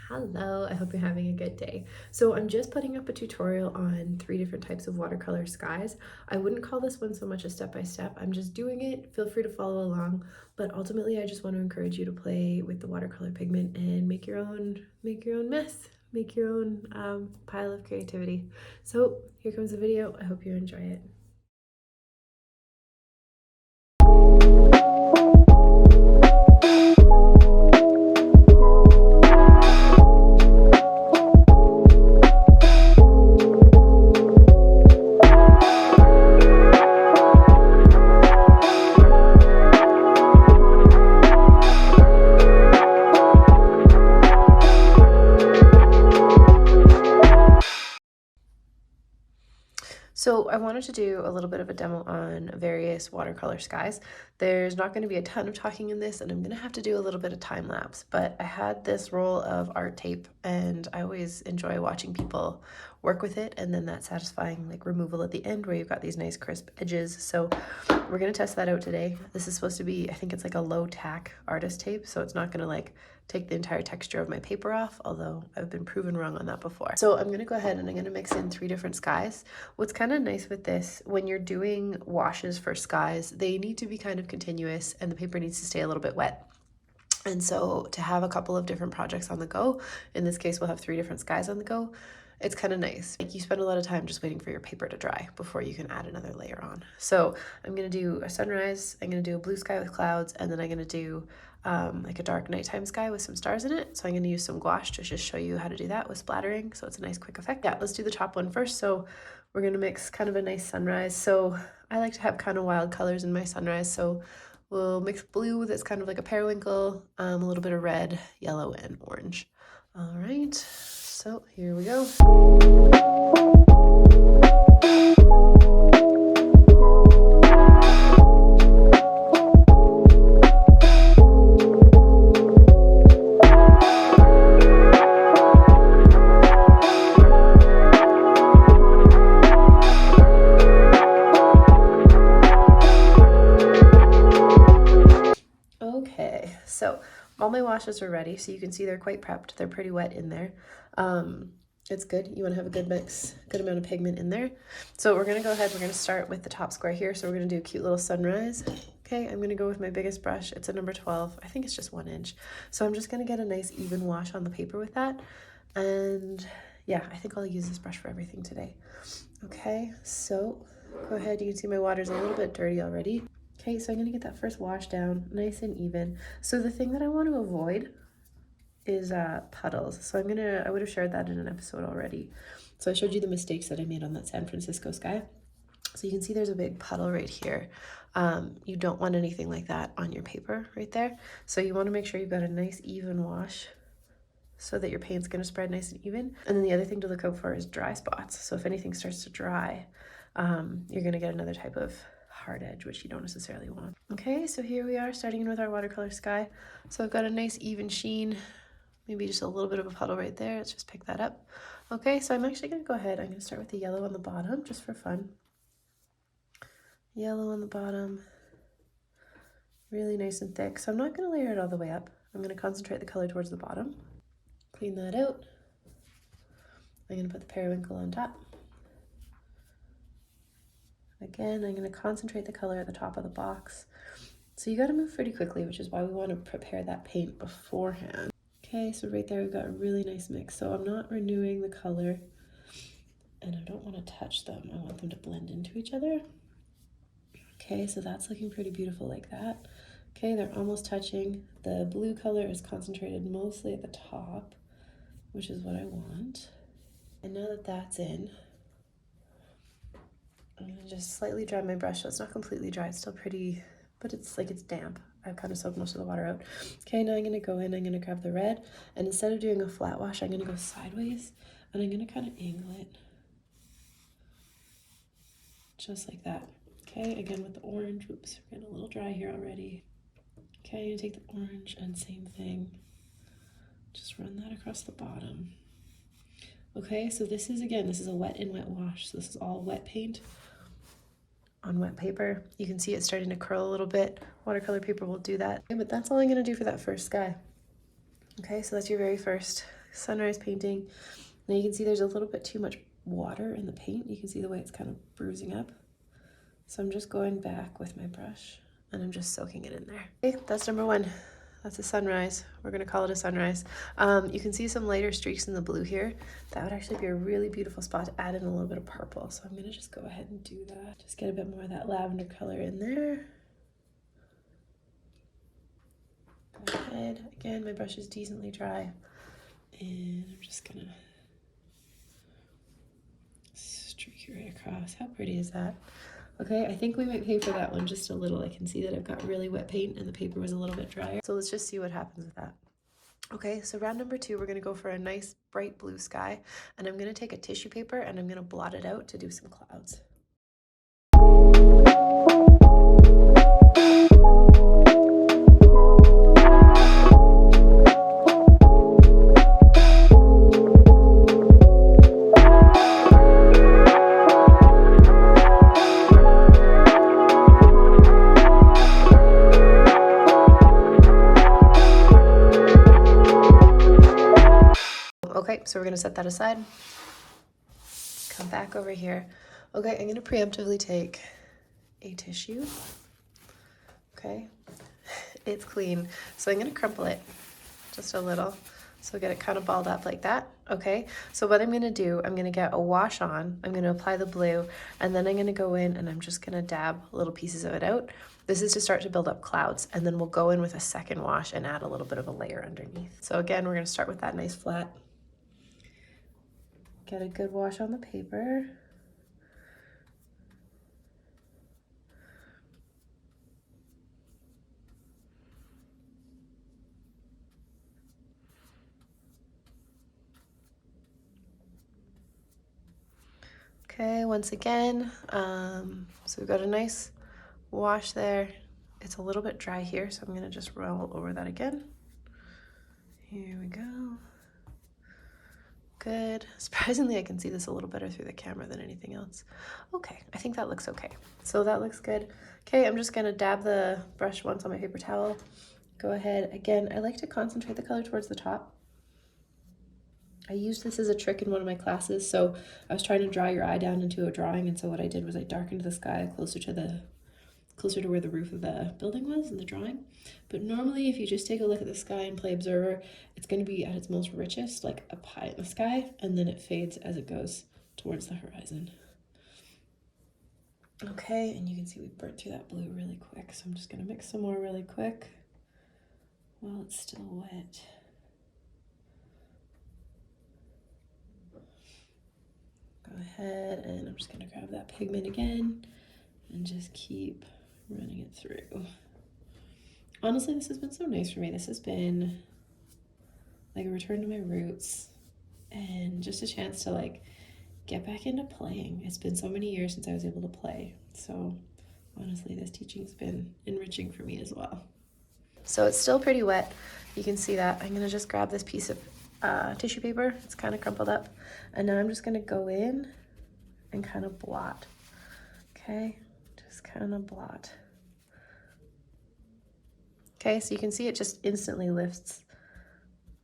Hello, I hope you're having a good day. So I'm just putting up a tutorial on 3 different types of watercolor skies. I wouldn't call this one so much a step-by-step. I'm just doing it. Feel free to follow along, but ultimately I just want to encourage you to play with the watercolor pigment and make your own mess, make your own pile of creativity. So here comes the video. I hope you enjoy it. So I wanted to do a little bit of a demo on various watercolor skies. There's not going to be a ton of talking in this, and I'm going to have to do a little bit of time lapse, but I had this roll of art tape, and I always enjoy watching people work with it, and then that satisfying like removal at the end where you've got these nice crisp edges. So we're going to test that out today. This is supposed to be, I think it's like a low tack artist tape, so it's not going to like take the entire texture of my paper off, although I've been proven wrong on that before. So I'm gonna go ahead and I'm gonna mix in 3 different skies. What's kind of nice with this, when you're doing washes for skies, they need to be kind of continuous and the paper needs to stay a little bit wet. And so to have a couple of different projects on the go, in this case we'll have 3 different skies on the go, it's kind of nice. Like you spend a lot of time just waiting for your paper to dry before you can add another layer on. So I'm gonna do a sunrise, I'm gonna do a blue sky with clouds, and then I'm gonna do like a dark nighttime sky with some stars in it. So I'm gonna use some gouache to just show you how to do that with splattering. So it's a nice quick effect. Yeah, let's do the top one first. So we're gonna mix kind of a nice sunrise. So I like to have kind of wild colors in my sunrise. So we'll mix blue that's kind of like a periwinkle, a little bit of red, yellow, and orange. All right, so here we go. Okay, so all my washes are ready, so you can see they're quite prepped. They're pretty wet in there. It's good. You want to have a good mix, good amount of pigment in there. So we're going to go ahead, we're going to start with the top square here. So we're going to do a cute little sunrise. Okay, I'm going to go with my biggest brush. It's a number 12. I think it's just 1 inch. So I'm just going to get a nice even wash on the paper with that. And yeah, I think I'll use this brush for everything today. Okay, so go ahead. You can see my water's a little bit dirty already. Okay, so I'm gonna get that first wash down nice and even. So the thing that I want to avoid is puddles. So I would have shared that in an episode already. So I showed you the mistakes that I made on that San Francisco sky. So you can see there's a big puddle right here. You don't want anything like that on your paper right there. So you want to make sure you've got a nice even wash so that your paint's going to spread nice and even. And then the other thing to look out for is dry spots. So if anything starts to dry, you're going to get another type of hard edge, which you don't necessarily want. Okay, so here we are starting in with our watercolor sky. So I've got a nice even sheen, maybe just a little bit of a puddle right there. Let's just pick that up. Okay, so I'm actually going to go ahead. I'm going to start with the yellow on the bottom just for fun. Yellow on the bottom, really nice and thick. So I'm not going to layer it all the way up. I'm going to concentrate the color towards the bottom. Clean that out. I'm going to put the periwinkle on top. Again, I'm going to concentrate the color at the top of the box. So you got to move pretty quickly, which is why we want to prepare that paint beforehand. Okay, so right there we've got a really nice mix. So I'm not renewing the color and I don't want to touch them. I want them to blend into each other. Okay, so that's looking pretty beautiful like that. Okay, they're almost touching. The blue color is concentrated mostly at the top, which is what I want. And now that that's in, I'm gonna just slightly dry my brush so it's not completely dry. It's still pretty, but it's damp. I've kind of soaked most of the water out. Okay, now I'm gonna go in, I'm gonna grab the red, and instead of doing a flat wash, I'm gonna go sideways, and I'm gonna kind of angle it. Just like that. Okay, again with the orange. Oops, we're getting a little dry here already. Okay, I'm gonna take the orange and same thing. Just run that across the bottom. Okay, so this is a wet in wet wash. So this is all wet paint on wet paper. You can see it starting to curl a little bit. Watercolor paper will do that. Okay, but that's all I'm gonna do for that first sky. Okay, so that's your very first sunrise painting. Now you can see there's a little bit too much water in the paint. You can see the way it's kind of bruising up. So I'm just going back with my brush and I'm just soaking it in there. Okay, that's number one. That's a sunrise. We're gonna call it a sunrise. You can see some lighter streaks in the blue here. That would actually be a really beautiful spot to add in a little bit of purple. So I'm gonna just go ahead and do that. Just get a bit more of that lavender color in there. Go ahead. Again, my brush is decently dry. And I'm just gonna streak it right across. How pretty is that? Okay, I think we might pay for that one just a little. I can see that I've got really wet paint and the paper was a little bit drier. So let's just see what happens with that. Okay, so round number two, we're gonna go for a nice bright blue sky, and I'm gonna take a tissue paper and I'm gonna blot it out to do some clouds. Okay, so we're gonna set that aside. Come back over here. Okay, I'm gonna preemptively take a tissue. Okay, it's clean. So I'm gonna crumple it just a little. So get it kind of balled up like that. Okay, so what I'm gonna do, I'm gonna get a wash on, I'm gonna apply the blue, and then I'm gonna go in and I'm just gonna dab little pieces of it out. This is to start to build up clouds, and then we'll go in with a second wash and add a little bit of a layer underneath. So again, we're gonna start with that nice flat. Get a good wash on the paper. Okay, once again, so we've got a nice wash there. It's a little bit dry here, so I'm gonna just roll over that again. Here we go. Good. Surprisingly, I can see this a little better through the camera than anything else. Okay, I think that looks okay. So that looks good. Okay, I'm just gonna dab the brush once on my paper towel. Go ahead. Again, I like to concentrate the color towards the top. I used this as a trick in one of my classes. So I was trying to draw your eye down into a drawing, and so what I did was I darkened the sky closer to where the roof of the building was in the drawing. But normally if you just take a look at the sky and play observer, it's going to be at its most richest, like up high in the sky, and then it fades as it goes towards the horizon. Okay, and you can see we burnt through that blue really quick, so I'm just going to mix some more really quick while it's still wet. Go ahead, and I'm just going to grab that pigment again and just keep running it through. Honestly, this has been so nice for me. This has been like a return to my roots and just a chance to like get back into playing. It's been so many years since I was able to play. So honestly, this teaching's been enriching for me as well. So it's still pretty wet. You can see that. I'm gonna just grab this piece of tissue paper. It's kind of crumpled up. And now I'm just gonna go in and kind of blot. Okay, just kind of blot. Okay, so you can see it just instantly lifts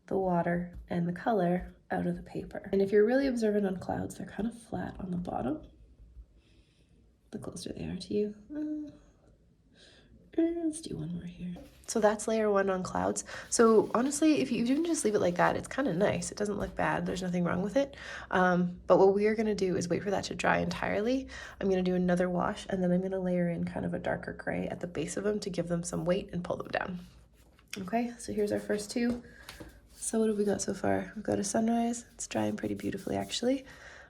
the water and the color out of the paper. And if you're really observant on clouds, they're kind of flat on the bottom. The closer they are to you. Let's do one more here. So that's layer one on clouds. So honestly, if you even just leave it like that, it's kind of nice. It doesn't look bad. There's nothing wrong with it. But what we are going to do is wait for that to dry entirely. I'm going to do another wash, and then I'm going to layer in kind of a darker gray at the base of them to give them some weight and pull them down. Okay, so here's our first two. So what have we got so far? We've got a sunrise. It's drying pretty beautifully, actually.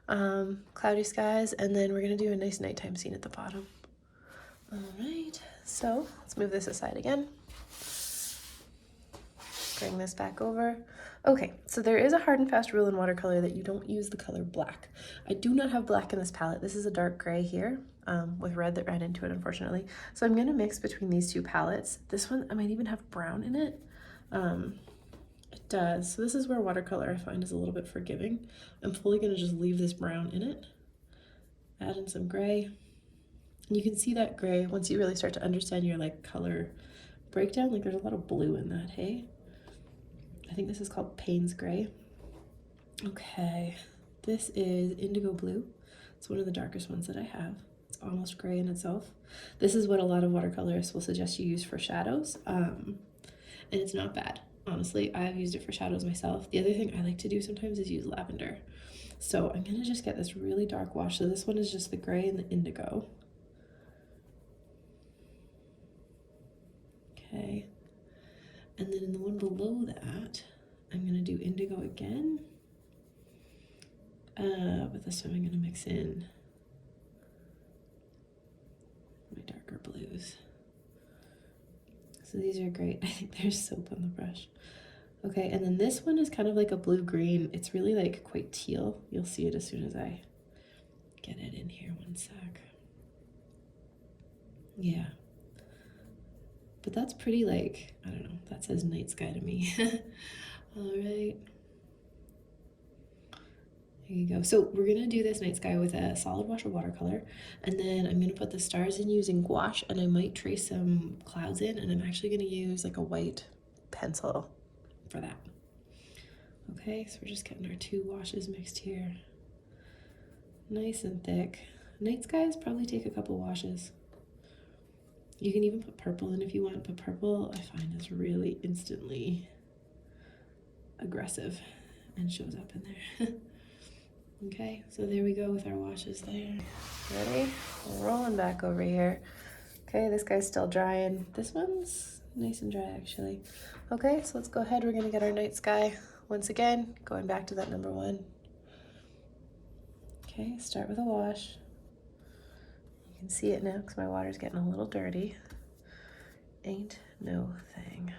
Cloudy skies, and then we're going to do a nice nighttime scene at the bottom. All right, so let's move this aside again. Bring this back over. Okay, so there is a hard and fast rule in watercolor that you don't use the color black. I do not have black in this palette. This is a dark gray here with red that ran into it, unfortunately. So I'm gonna mix between these two palettes. This one, I might even have brown in it. It does. So this is where watercolor I find is a little bit forgiving. I'm fully gonna just leave this brown in it. Add in some gray. And you can see that gray once you really start to understand your like color breakdown. Like there's a lot of blue in that, hey? I think this is called Payne's gray. Okay, this is indigo blue. It's one of the darkest ones that I have. It's almost gray in itself. This is what a lot of watercolorists will suggest you use for shadows, and it's not bad. Honestly, I've used it for shadows myself. The other thing I like to do sometimes is use lavender. So I'm gonna just get this really dark wash. So this one is just the gray and the indigo. Okay, and then in the one below that, I'm gonna do indigo again. But this time I'm gonna mix in my darker blues. So these are great. I think there's soap on the brush. Okay, and then this one is kind of like a blue-green. It's really like quite teal. You'll see it as soon as I get it in here. One sec. Yeah. But that's pretty like, I don't know, that says night sky to me. All right. There you go. So we're gonna do this night sky with a solid wash of watercolor, and then I'm gonna put the stars in using gouache, and I might trace some clouds in, and I'm actually gonna use like a white pencil for that. Okay, so we're just getting our two washes mixed here. Nice and thick. Night skies probably take a couple washes. You can even put purple in if you want, but purple I find is really instantly aggressive and shows up in there. Okay, so there we go with our washes there. Ready? We're rolling back over here. Okay, this guy's still drying. This one's nice and dry actually. Okay, so let's go ahead. We're gonna get our night sky once again, going back to that number one. Okay, start with a wash. You can see it now because my water's getting a little dirty. Ain't no thing.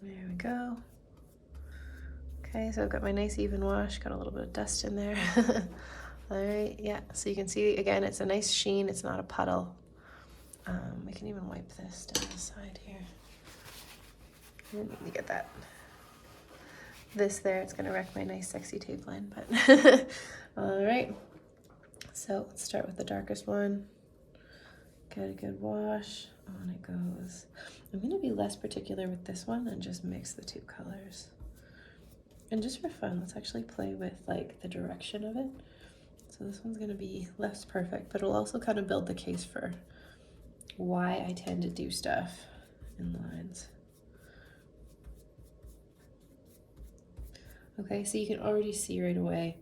There we go. Okay, so I've got my nice even wash, got a little bit of dust in there. All right, yeah, so you can see, again, it's a nice sheen, it's not a puddle. We can even wipe this down the side here. I didn't mean to get that. This there, it's gonna wreck my nice sexy tape line, but all right. So let's start with the darkest one. Get a good wash, on it goes. I'm gonna be less particular with this one and just mix the two colors. And just for fun, let's actually play with like the direction of it. So this one's gonna be less perfect, but it'll also kind of build the case for why I tend to do stuff in lines. Okay, so you can already see right away,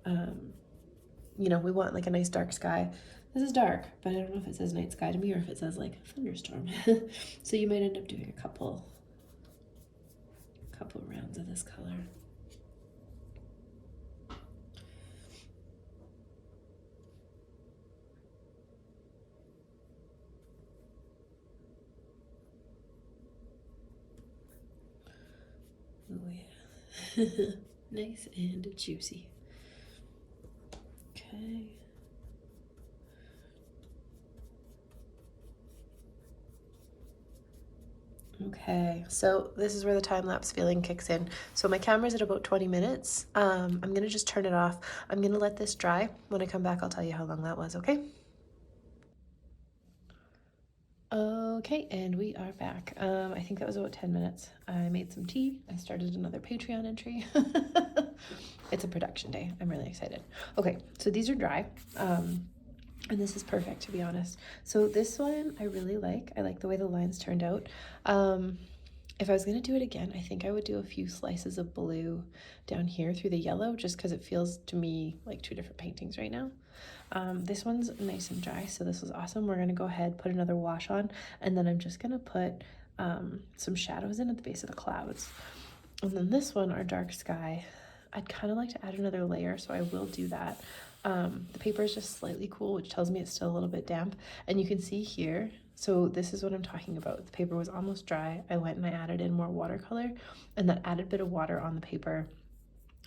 you know, we want like a nice dark sky. This is dark, but I don't know if it says night sky to me or if it says like thunderstorm. So you might end up doing a couple rounds of this color. Oh yeah. Nice and juicy. Okay. Okay, so this is where the time-lapse feeling kicks in. So my camera's at about 20 minutes. I'm gonna just turn it off. I'm gonna let this dry. When I come back, I'll tell you how long that was, okay? Okay, and we are back. I think that was about 10 minutes. I made some tea. I started another Patreon entry. It's a production day. I'm really excited. Okay, so these are dry. And this is perfect, to be honest. So this one I really like. I like the way the lines turned out. If I was gonna do it again, I think I would do a few slices of blue down here through the yellow, just because it feels to me like two different paintings right now. This one's nice and dry, so this is awesome. We're gonna go ahead, put another wash on, and then I'm just gonna put some shadows in at the base of the clouds. And then this one, our dark sky, I'd kind of like to add another layer, so I will do that. The paper is just slightly cool, which tells me it's still a little bit damp. And you can see here, so this is what I'm talking about. The paper was almost dry. I went and I added in more watercolor, and that added bit of water on the paper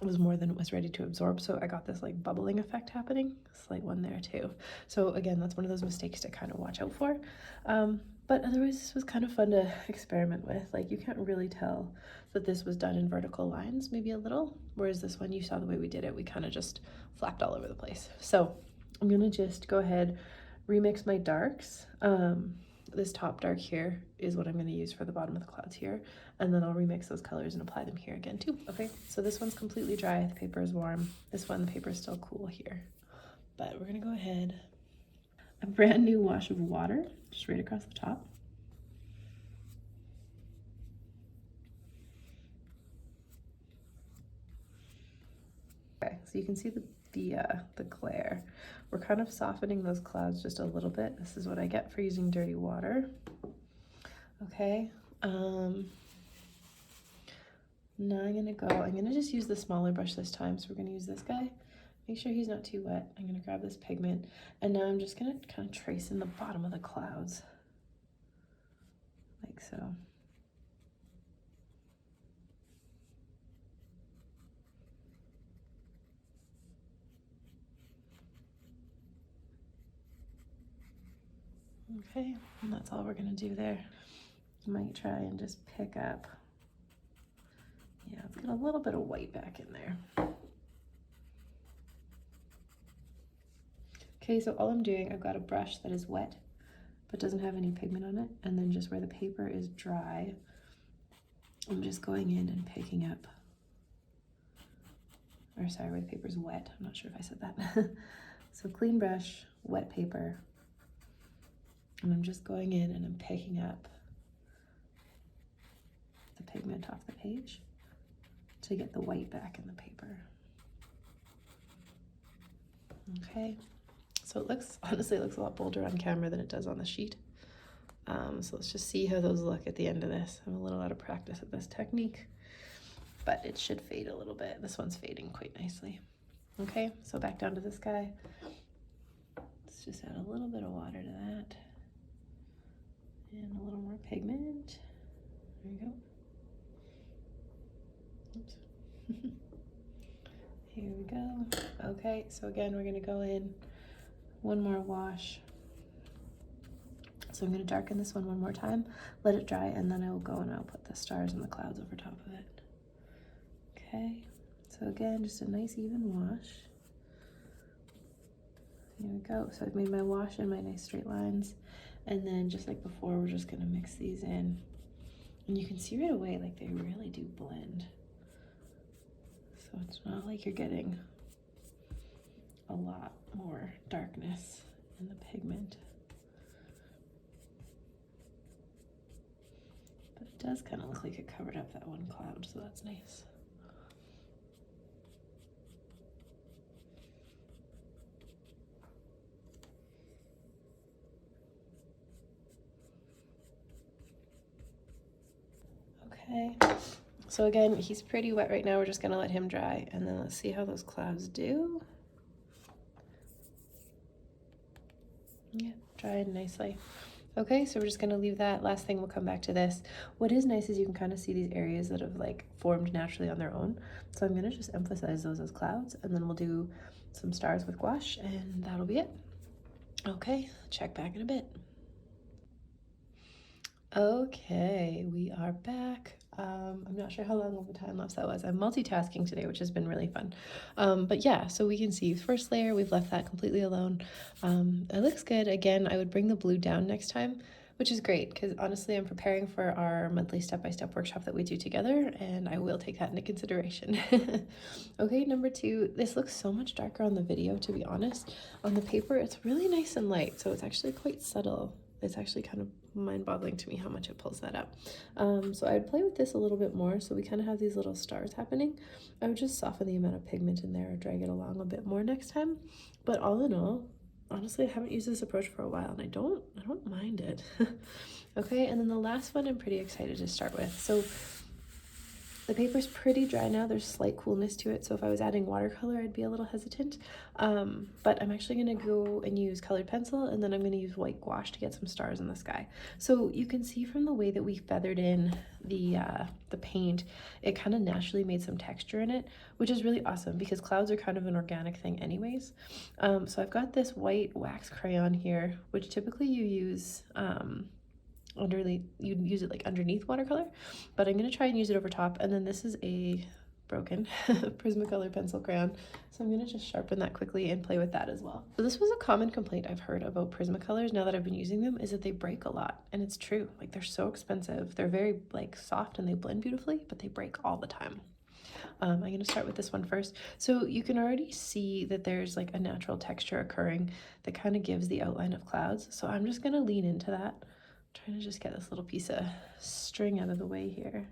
was more than it was ready to absorb, so I got this like bubbling effect happening, slight one there too. So again, that's one of those mistakes to kind of watch out for. But otherwise, this was kind of fun to experiment with. Like, you can't really tell that this was done in vertical lines, maybe a little, whereas this one, you saw the way we did it, we kind of just flapped all over the place. So I'm gonna just go ahead, remix my darks. This top dark here is what I'm going to use for the bottom of the clouds here, and then I'll remix those colors and apply them here again too. Okay, so this one's completely dry, the paper is warm. This one, the paper is still cool here. But we're gonna go ahead, a brand new wash of water, just right across the top. Okay, so you can see the glare. We're kind of softening those clouds just a little bit. This is what I get for using dirty water. Okay, now I'm gonna just use the smaller brush this time. So we're gonna use this guy. Make sure he's not too wet. I'm gonna grab this pigment, and now I'm just gonna kind of trace in the bottom of the clouds, like so. Okay, and that's all we're gonna do there. I might try and just pick up, yeah, let's get a little bit of white back in there. Okay, so all I'm doing, I've got a brush that is wet, but doesn't have any pigment on it, and then just where the paper is dry, I'm just going in and picking up, or sorry, where the paper's wet, I'm not sure if I said that. So clean brush, wet paper, and I'm just going in and I'm picking up the pigment off the page to get the white back in the paper. Okay, so it looks, honestly, it looks a lot bolder on camera than it does on the sheet. So let's just see how those look at the end of this. I'm a little out of practice at this technique, but it should fade a little bit. This one's fading quite nicely. Okay, so back down to this guy. Let's just add a little bit of water to that. And a little more pigment. There we go. Oops. Here we go. Okay, so again, we're gonna go in one more wash. So I'm gonna darken this one more time, let it dry, and then I will go and I'll put the stars and the clouds over top of it. Okay, so again, just a nice even wash. Here we go. So I've made my wash and my nice straight lines. And then just like before, we're just gonna mix these in. And you can see right away, like they really do blend. So it's not like you're getting a lot more darkness in the pigment. But it does kind of look like it covered up that one cloud, so that's nice. Okay, so again, he's pretty wet right now. We're just gonna let him dry, and then let's see how those clouds do. Yeah, dried nicely. Okay, so we're just gonna leave that. Last thing, we'll come back to this. What is nice is you can kind of see these areas that have like formed naturally on their own. So I'm gonna just emphasize those as clouds, and then we'll do some stars with gouache, and that'll be it. Okay, check back in a bit. Okay, we are back. I'm not sure how long of a time lapse that was. I'm multitasking today, which has been really fun. But yeah, so we can see first layer, we've left that completely alone. It looks good. Again, I would bring the blue down next time, which is great because honestly, I'm preparing for our monthly step-by-step workshop that we do together, and I will take that into consideration. Okay, number two, this looks so much darker on the video, to be honest. On the paper, it's really nice and light, so it's actually quite subtle. It's actually kind of mind-boggling to me how much it pulls that up. So I would play with this a little bit more, so we kind of have these little stars happening. I would just soften the amount of pigment in there or drag it along a bit more next time. But all in all, honestly, I haven't used this approach for a while, and I don't mind it. Okay, and then the last one I'm pretty excited to start with. So the paper's pretty dry now. There's slight coolness to it, so if I was adding watercolor, I'd be a little hesitant. But I'm actually gonna go and use colored pencil, and then I'm gonna use white gouache to get some stars in the sky. So you can see from the way that we feathered in the paint, it kind of naturally made some texture in it, which is really awesome because clouds are kind of an organic thing anyways. So I've got this white wax crayon here, which typically you use you'd use it like underneath watercolor, but I'm gonna try and use it over top. And then this is a broken Prismacolor pencil crayon. So I'm gonna just sharpen that quickly and play with that as well. So this was a common complaint I've heard about Prismacolors now that I've been using them, is that they break a lot. And it's true, like they're so expensive. They're very like soft and they blend beautifully, but they break all the time. I'm gonna start with this one first. So you can already see that there's like a natural texture occurring that kind of gives the outline of clouds. So I'm just gonna lean into that. I'm trying to just get this little piece of string out of the way here.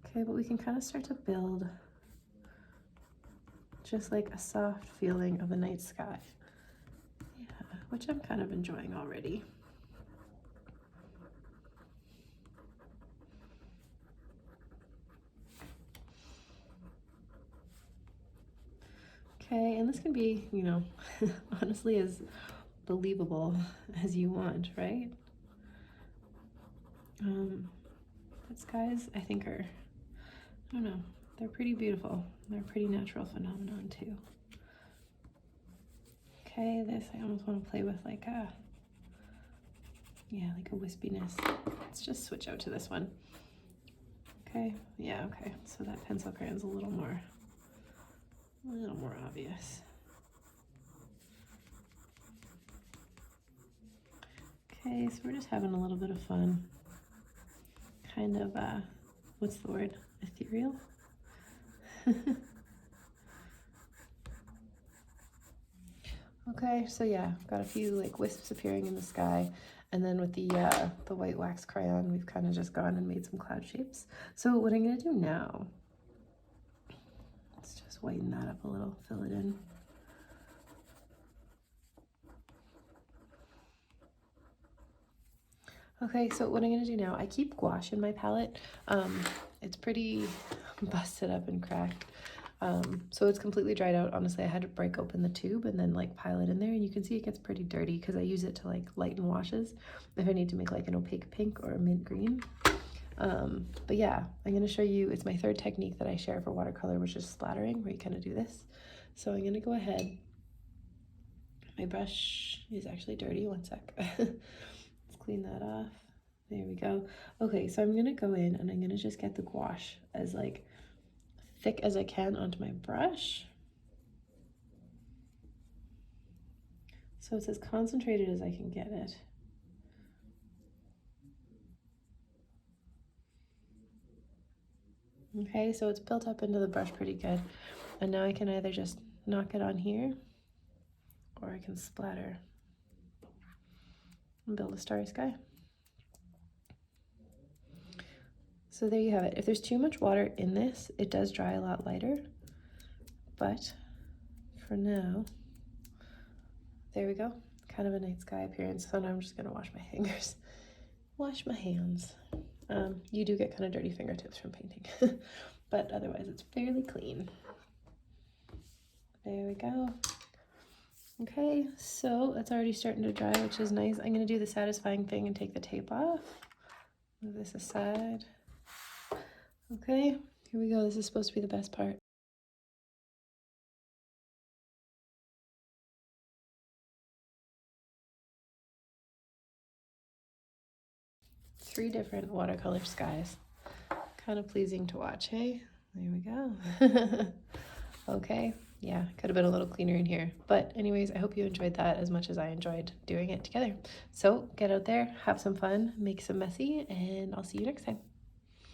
Okay, but we can kind of start to build just like a soft feeling of the night sky. Yeah, which I'm kind of enjoying already. Okay, and this can be, you know, honestly as believable as you want, right? But skies, I think are, I don't know, they're pretty beautiful. They're a pretty natural phenomenon too. Okay, this I almost want to play with like a, yeah, like a wispiness. Let's just switch out to this one. Okay, yeah, okay. So that pencil crayon's a little more obvious. Okay, so we're just having a little bit of fun. Kind of, what's the word? Ethereal? Okay, so yeah, got a few like wisps appearing in the sky, and then with the white wax crayon, we've kind of just gone and made some cloud shapes. So what I'm gonna do now, let's just whiten that up a little, fill it in. Okay, so what I'm gonna do now, I keep gouache in my palette. It's pretty busted up and cracked. So it's completely dried out. Honestly, I had to break open the tube and then like pile it in there, and you can see it gets pretty dirty because I use it to like lighten washes if I need to make like an opaque pink or a mint green. But yeah, I'm gonna show you, it's my third technique that I share for watercolor, which is splattering, where you kind of do this. So I'm gonna go ahead. My brush is actually dirty, one sec. Let's clean that off. There we go. Okay, so I'm gonna go in and I'm gonna just get the gouache as like thick as I can onto my brush. So it's as concentrated as I can get it. Okay, so it's built up into the brush pretty good. And now I can either just knock it on here, or I can splatter and build a starry sky. So there you have it. If there's too much water in this, it does dry a lot lighter. But for now, there we go. Kind of a night sky appearance. So now I'm just gonna wash my fingers. Wash my hands. You do get kind of dirty fingertips from painting, but otherwise it's fairly clean. There we go. Okay, so it's already starting to dry, which is nice. I'm gonna do the satisfying thing and take the tape off. Move this aside. Okay, here we go. This is supposed to be the best part. Three different watercolor skies. Kind of pleasing to watch, hey? There we go. Okay, yeah, could have been a little cleaner in here. But anyways, I hope you enjoyed that as much as I enjoyed doing it together. So get out there, have some fun, make some messy, and I'll see you next time.